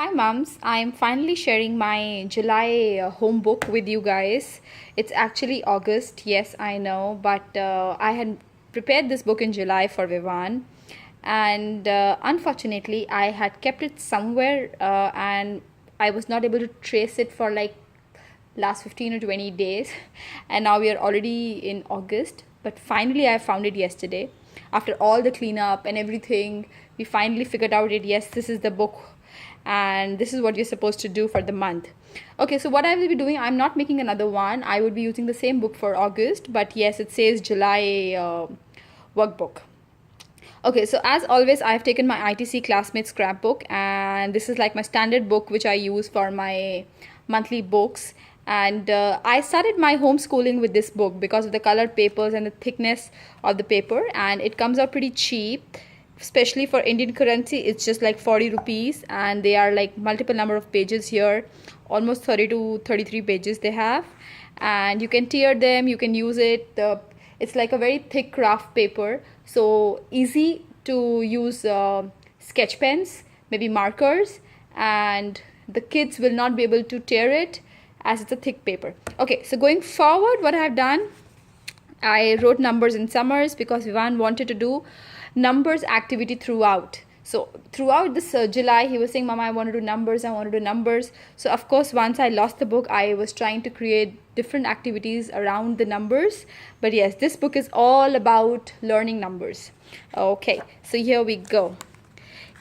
Hi mums, I'm finally sharing my July home book with you guys. It's actually August, yes, I know, but I had prepared this book in July for Vivan, and unfortunately, I had kept it somewhere and I was not able to trace it for like last 15 or 20 days, and now we are already in August. But finally, I found it yesterday. After all the cleanup and everything, we finally figured out it. Yes, this is the book, and this is what you're supposed to do for the month. Okay, so what I will be doing, I'm not making another one. I would be using the same book for August, but yes, it says July workbook. Okay, so as always, I've taken my ITC classmate scrapbook, and this is like my standard book which I use for my monthly books. And I started my homeschooling with this book because of the colored papers and the thickness of the paper, and it comes out pretty cheap, especially for Indian currency. It's just like 40 rupees, and they are like multiple number of pages here, almost 30 to 33 pages they have, and you can tear them, you can use it. It's like a very thick craft paper, so easy to use sketch pens, maybe markers, and the kids will not be able to tear it as it's a thick paper. Okay, so going forward, what I have done, I wrote numbers in summers because Vivan wanted to do numbers activity throughout. So throughout this July, he was saying, Mama, I want to do numbers, I want to do numbers. So of course, once I lost the book, I was trying to create different activities around the numbers. But yes, this book is all about learning numbers. Okay, so here we go.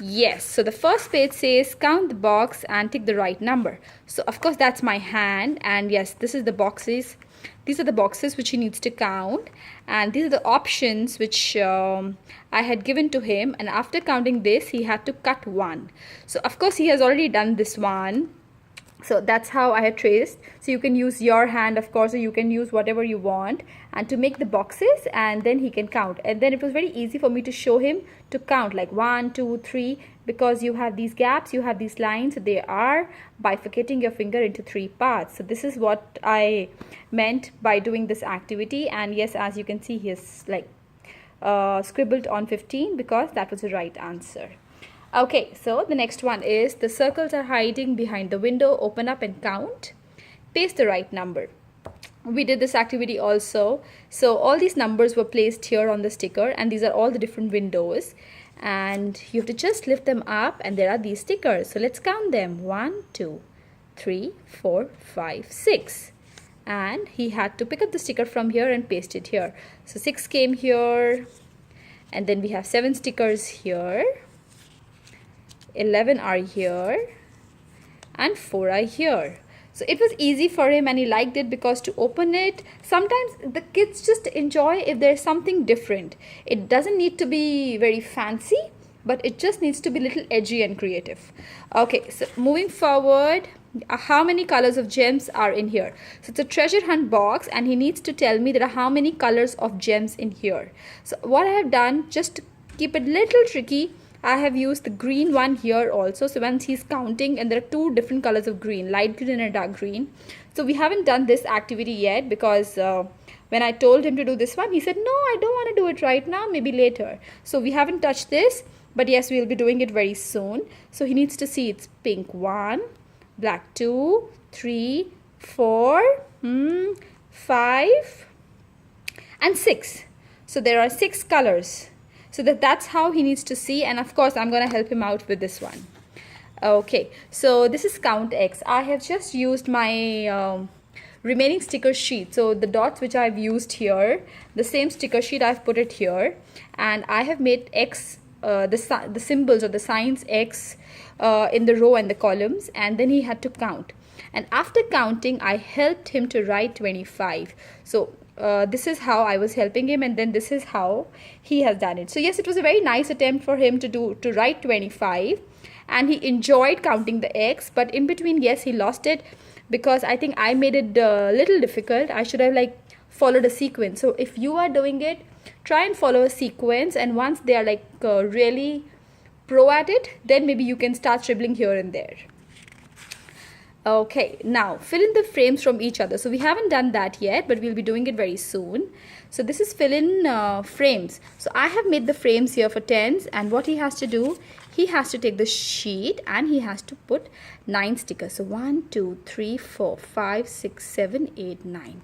Yes, so the first page says count the box and tick the right number. So of course that's my hand, and yes, this is the boxes. These are the boxes which he needs to count, and these are the options which I had given to him, and after counting this he had to cut one. So of course he has already done this one. So that's how I had traced. So you can use your hand, of course, or you can use whatever you want, and to make the boxes, and then he can count. And then it was very easy for me to show him to count like 1 2 3, because you have these gaps, you have these lines, so they are bifurcating your finger into 3 parts. So this is what I meant by doing this activity. And yes, as you can see, he has like scribbled on 15 because that was the right answer. Okay, so the next one is the circles are hiding behind the window. Open up and count. Paste the right number. We did this activity also. So all these numbers were placed here on the sticker, and these are all the different windows. And you have to just lift them up, and there are these stickers. So let's count them. 1 2 3 4 5 6. And he had to pick up the sticker from here and paste it here. So 6 came here, and then we have 7 stickers here. 11 are here, and 4 are here. So it was easy for him, and he liked it because to open it, sometimes the kids just enjoy if there's something different. It doesn't need to be very fancy, but it just needs to be a little edgy and creative. Okay, so moving forward, how many colors of gems are in here? So it's a treasure hunt box, and he needs to tell me there are how many colors of gems in here. So what I have done, just to keep it a little tricky, I have used the green one here also. So once he's counting, and there are 2 different colors of green, light green and dark green. So we haven't done this activity yet because when I told him to do this one, he said, no, I don't want to do it right now, maybe later. So we haven't touched this, but yes, we'll be doing it very soon. So he needs to see it's pink 1, black 2, 3, 4, 5, and 6. So there are 6 colors. So that's how he needs to see, and of course I'm going to help him out with this one. Okay, so this is count X. I have just used my remaining sticker sheet. So the dots which I've used here, the same sticker sheet I've put it here, and I have made X, the symbols or the signs X in the row and the columns, and then he had to count. And after counting, I helped him to write 25. So this is how I was helping him, and then this is how he has done it. So yes, it was a very nice attempt for him to write 25, and he enjoyed counting the X. But in between, yes, he lost it because I think I made it a little difficult. I should have like followed a sequence. So if you are doing it, try and follow a sequence, and once they are like really pro at it, then maybe you can start scribbling here and there. Okay, now fill in the frames from each other. So we haven't done that yet, but we'll be doing it very soon. So this is fill in frames. So I have made the frames here for tens, and what he has to do, he has to take the sheet and he has to put 9 stickers. So 1, 2, 3, 4, 5, 6, 7, 8, 9.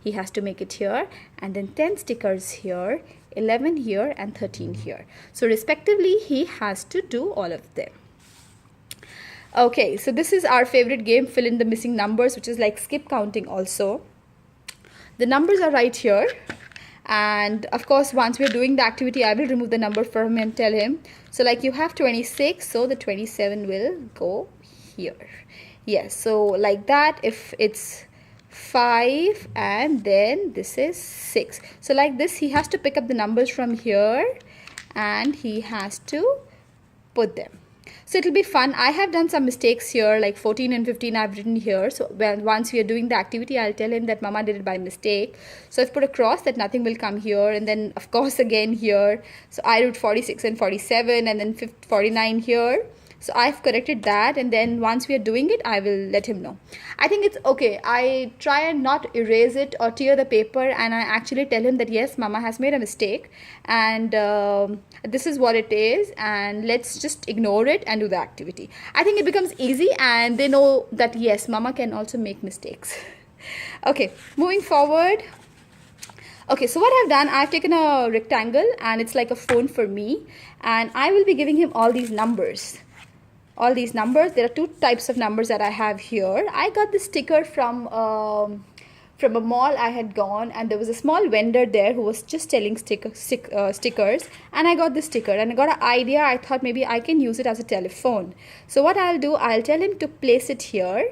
He has to make it here, and then 10 stickers here, 11 here, and 13 here. So respectively, he has to do all of them. Okay, so this is our favorite game, fill in the missing numbers, which is like skip counting also. The numbers are right here, and of course once we are doing the activity, I will remove the number from him and tell him, so like you have 26, so the 27 will go here. Yes, so like that, if it's 5 and then this is 6, so like this he has to pick up the numbers from here and he has to put them. So it'll be fun. I have done some mistakes here, like 14 and 15 I've written here. So once we are doing the activity, I'll tell him that Mama did it by mistake. So I've put a cross that nothing will come here, and then of course again here. So I wrote 46 and 47 and then 49 here. So I've corrected that, and then once we are doing it, I will let him know. I think it's okay. I try and not erase it or tear the paper, and I actually tell him that yes, Mama has made a mistake, and this is what it is, and let's just ignore it and do the activity. I think it becomes easy, and they know that yes, Mama can also make mistakes. Okay, moving forward. Okay, so what I've done, I've taken a rectangle, and it's like a phone for me, and I will be giving him all these numbers. All these numbers. There are two types of numbers that I have here. I got this sticker from a mall I had gone, and there was a small vendor there who was just selling stickers, and I got this sticker and I got an idea. I thought maybe I can use it as a telephone. So what I'll do, I'll tell him to place it here,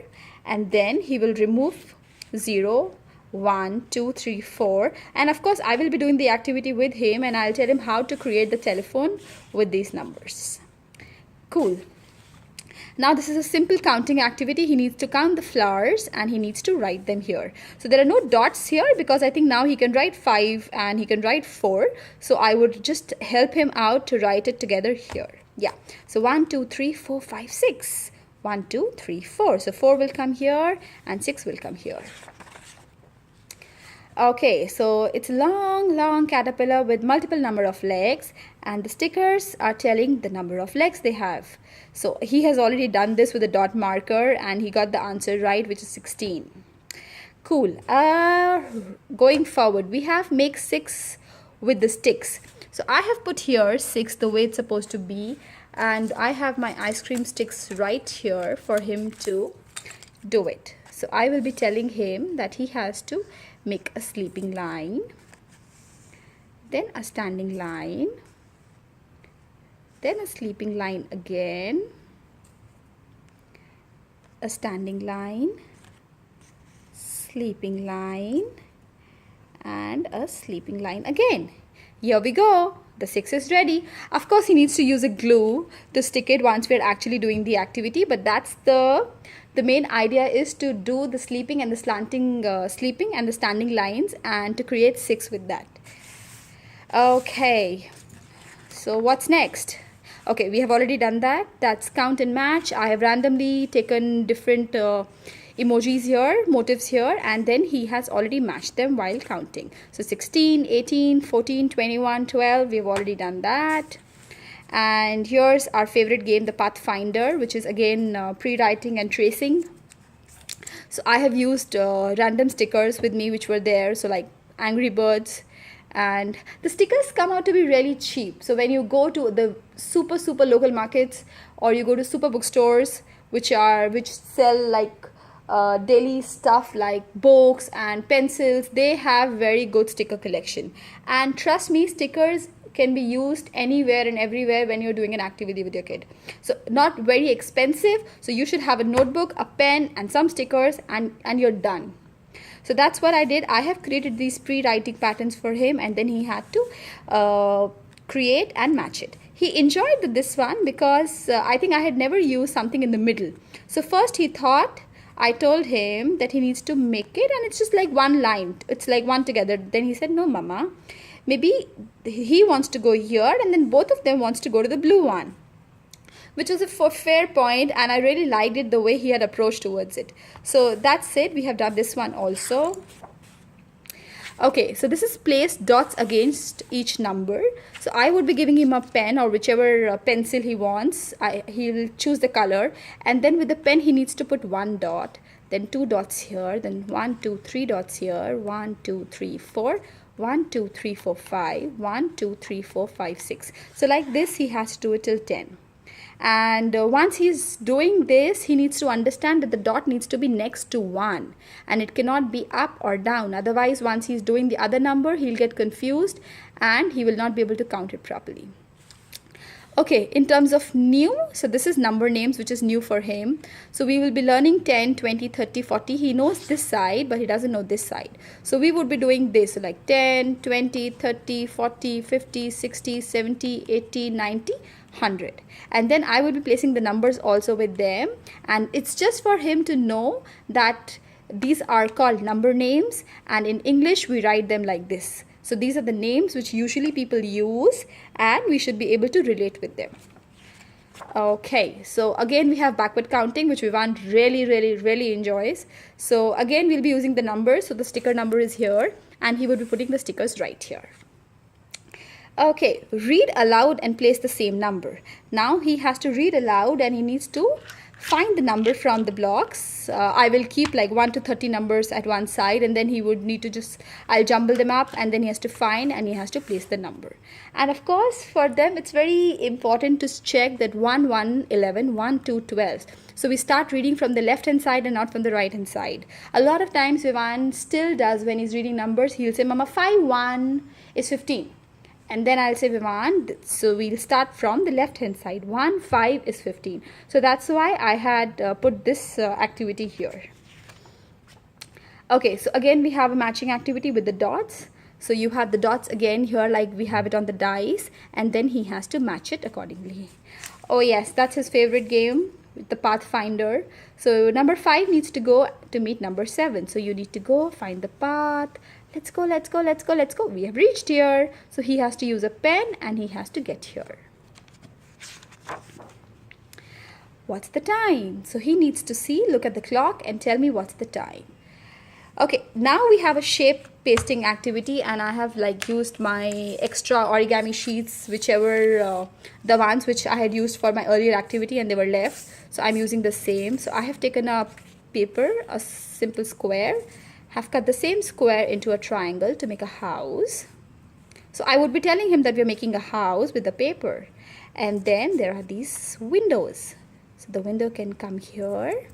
and then he will remove 0, 1, 2, 3, 4, and of course I will be doing the activity with him, and I'll tell him how to create the telephone with these numbers. Cool. Now this is a simple counting activity. He needs to count the flowers and he needs to write them here. So there are no dots here because I think now he can write 5 and he can write 4. So I would just help him out to write it together here. Yeah. So 1, 2, 3, 4, 5, 6. 1, 2, 3, 4. So 4 will come here and 6 will come here. Okay, so it's a long caterpillar with multiple number of legs, and the stickers are telling the number of legs they have. So he has already done this with a dot marker and he got the answer right, which is 16. Cool. Going forward, we have make 6 with the sticks. So I have put here 6 the way it's supposed to be, and I have my ice cream sticks right here for him to do it. So I will be telling him that he has to make a sleeping line, then a standing line, then a sleeping line again, a standing line, sleeping line, and a sleeping line again. Here we go. The 6 is ready. Of course, he needs to use a glue to stick it once we're actually doing the activity, but that's the main idea is to do the sleeping and the slanting sleeping and the standing lines, and to create 6 with that. Okay, so what's next? Okay, we have already done that. That's count and match. I have randomly taken different emojis here, motifs here, and then he has already matched them while counting. So 16, 18, 14, 21, 12, we've already done that. And here's our favorite game, the Pathfinder, which is again pre-writing and tracing. So I have used random stickers with me which were there, so like Angry Birds, and the stickers come out to be really cheap. So when you go to the super local markets, or you go to super bookstores which sell like daily stuff like books and pencils, they have very good sticker collection. And trust me, stickers can be used anywhere and everywhere when you're doing an activity with your kid. So not very expensive. So you should have a notebook, a pen, and some stickers, and you're done. So that's what I did. I have created these pre-writing patterns for him, and then he had to create and match it. He enjoyed this one because I think I had never used something in the middle. So first he thought, I told him that he needs to make it and it's just like one line. It's like one together. Then he said, no, Mama, maybe he wants to go here and then both of them wants to go to the blue one, which was a fair point, and I really liked it the way he had approached towards it. So that's it. We have done this one also. Okay, so this is placed dots against each number. So I would be giving him a pen or whichever pencil he wants. He'll choose the color, and then with the pen he needs to put one dot, then two dots here, then 1, 2, 3 dots here, 1, 2, 3, 4, 1, 2, 3, 4, 5, 1, 2, 3, 4, 5, 6. So like this he has to do it till 10. And once he's doing this, he needs to understand that the dot needs to be next to 1 and it cannot be up or down. Otherwise, once he's doing the other number, he'll get confused and he will not be able to count it properly. Okay, in terms of new, so this is number names, which is new for him. So we will be learning 10, 20, 30, 40. He knows this side, but he doesn't know this side. So we would be doing this, so like 10, 20, 30, 40, 50, 60, 70, 80, 90, 100. And then I will be placing the numbers also with them. And it's just for him to know that these are called number names. And in English, we write them like this. So these are the names which usually people use and we should be able to relate with them. Okay, so again we have backward counting, which Vivaan really enjoys. So again we'll be using the numbers. So the sticker number is here and he will be putting the stickers right here. Okay, read aloud and place the same number. Now he has to read aloud and he needs to find the number from the blocks. I will keep like 1 to 30 numbers at one side and then he would need to I'll jumble them up and then he has to find and he has to place the number. And of course for them it's very important to check that 1, 1, 11, 1, 2, 12. So we start reading from the left hand side and not from the right hand side. A lot of times Vivaan still does when he's reading numbers, he'll say, Mama, 5, 1 is 15. And then I'll say Vivaan, so we'll start from the left hand side. 1, 5 is 15. So that's why I had put this activity here. Okay, so again we have a matching activity with the dots. So you have the dots again here like we have it on the dice and then he has to match it accordingly. Oh yes, that's his favorite game, with the Pathfinder. So number 5 needs to go to meet number 7. So you need to go find the path. Let's go, let's go, let's go, let's go. We have reached here. So he has to use a pen and he has to get here. What's the time? So he needs to see, look at the clock and tell me what's the time. Okay, now we have a shape pasting activity and I have like used my extra origami sheets, whichever the ones which I had used for my earlier activity and they were left. So I'm using the same. So I have taken a paper, a simple square, have cut the same square into a triangle to make a house. So I would be telling him that we're making a house with the paper. And then there are these windows. So the window can come here.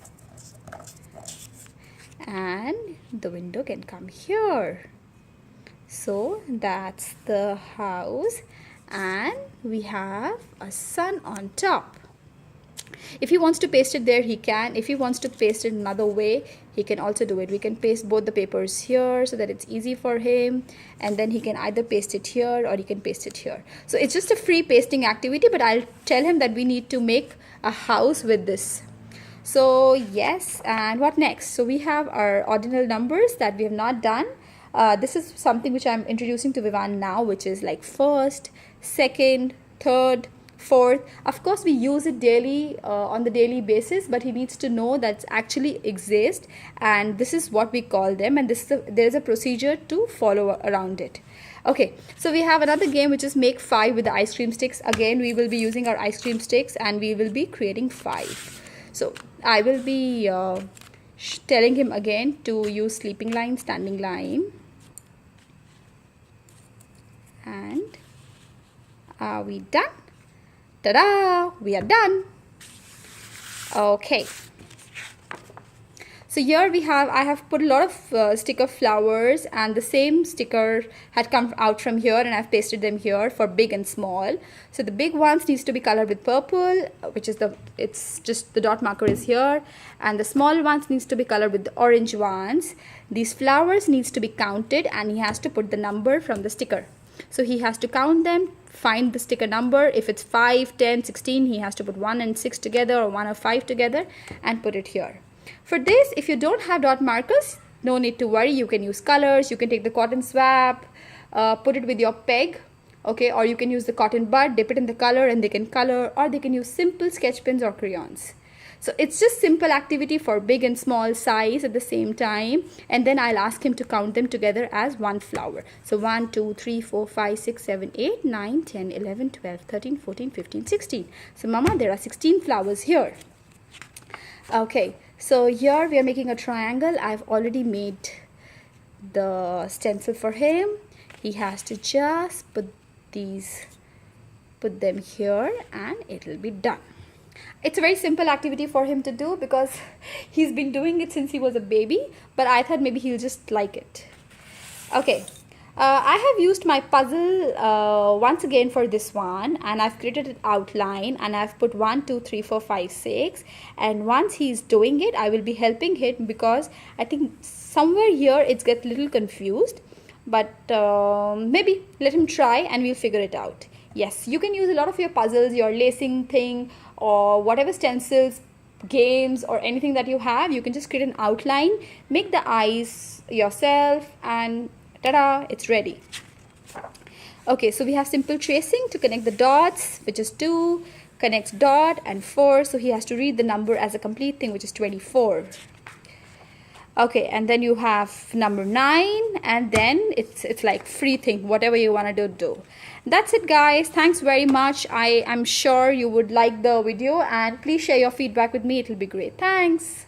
And the window can come here. So that's the house. And we have a sun on top. If he wants to paste it there, he can. If he wants to paste it another way, he can also do it. We can paste both the papers here so that it's easy for him. And then he can either paste it here or he can paste it here. So it's just a free pasting activity, but I'll tell him that we need to make a house with this. So yes, and what next? So we have our ordinal numbers that we have not done. This is something which I'm introducing to Vivaan now, which is like first, second, third, fourth. Of course we use it daily on the daily basis, but he needs to know that actually exist and this is what we call them, and there's a procedure to follow around it. Okay, so we have another game which is make 5 with the ice cream sticks. Again we will be using our ice cream sticks and we will be creating 5. So I will be telling him again to use sleeping line, standing line, and are we done? Ta-da! We are done. Okay. So here I have put a lot of sticker flowers, and the same sticker had come out from here and I've pasted them here for big and small. So the big ones needs to be colored with purple, which is it's just the dot marker is here, and the small ones needs to be colored with the orange ones. These flowers needs to be counted and he has to put the number from the sticker. So he has to count them, find the sticker number. If it's 5, 10, 16, he has to put 1 and 6 together or 1 or 5 together and put it here. For this, if you don't have dot markers, no need to worry. You can use colors. You can take the cotton swab, put it with your peg, okay, or you can use the cotton bud, dip it in the color and they can color, or they can use simple sketch pens or crayons. So it's just simple activity for big and small size at the same time, and then I'll ask him to count them together as one flower. So 1 2 3 4 5 6 7 8 9 10 11 12 13 14 15 16. So mama, there are 16 flowers here. Okay, so here we are making a triangle. I've already made the stencil for him. He has to just put them here and it will be done. It's a very simple activity for him to do because he's been doing it since he was a baby, but I thought maybe he'll just like it. Okay, I have used my puzzle once again for this one, and I've created an outline and I've put 1 2 3 4 5 6, and once he's doing it I will be helping him because I think somewhere here it's get a little confused, but maybe let him try and we'll figure it out. Yes, you can use a lot of your puzzles, your lacing thing, or whatever stencils, games, or anything that you have. You can just create an outline, make the eyes yourself, and ta-da, it's ready. Okay, so we have simple tracing to connect the dots, which is 2, connects dot, and 4. So he has to read the number as a complete thing, which is 24. Okay, and then you have number 9, and then it's like free thing, whatever you want to do. That's it, guys. Thanks very much. I'm sure you would like the video, and please share your feedback with me. It will be great. Thanks.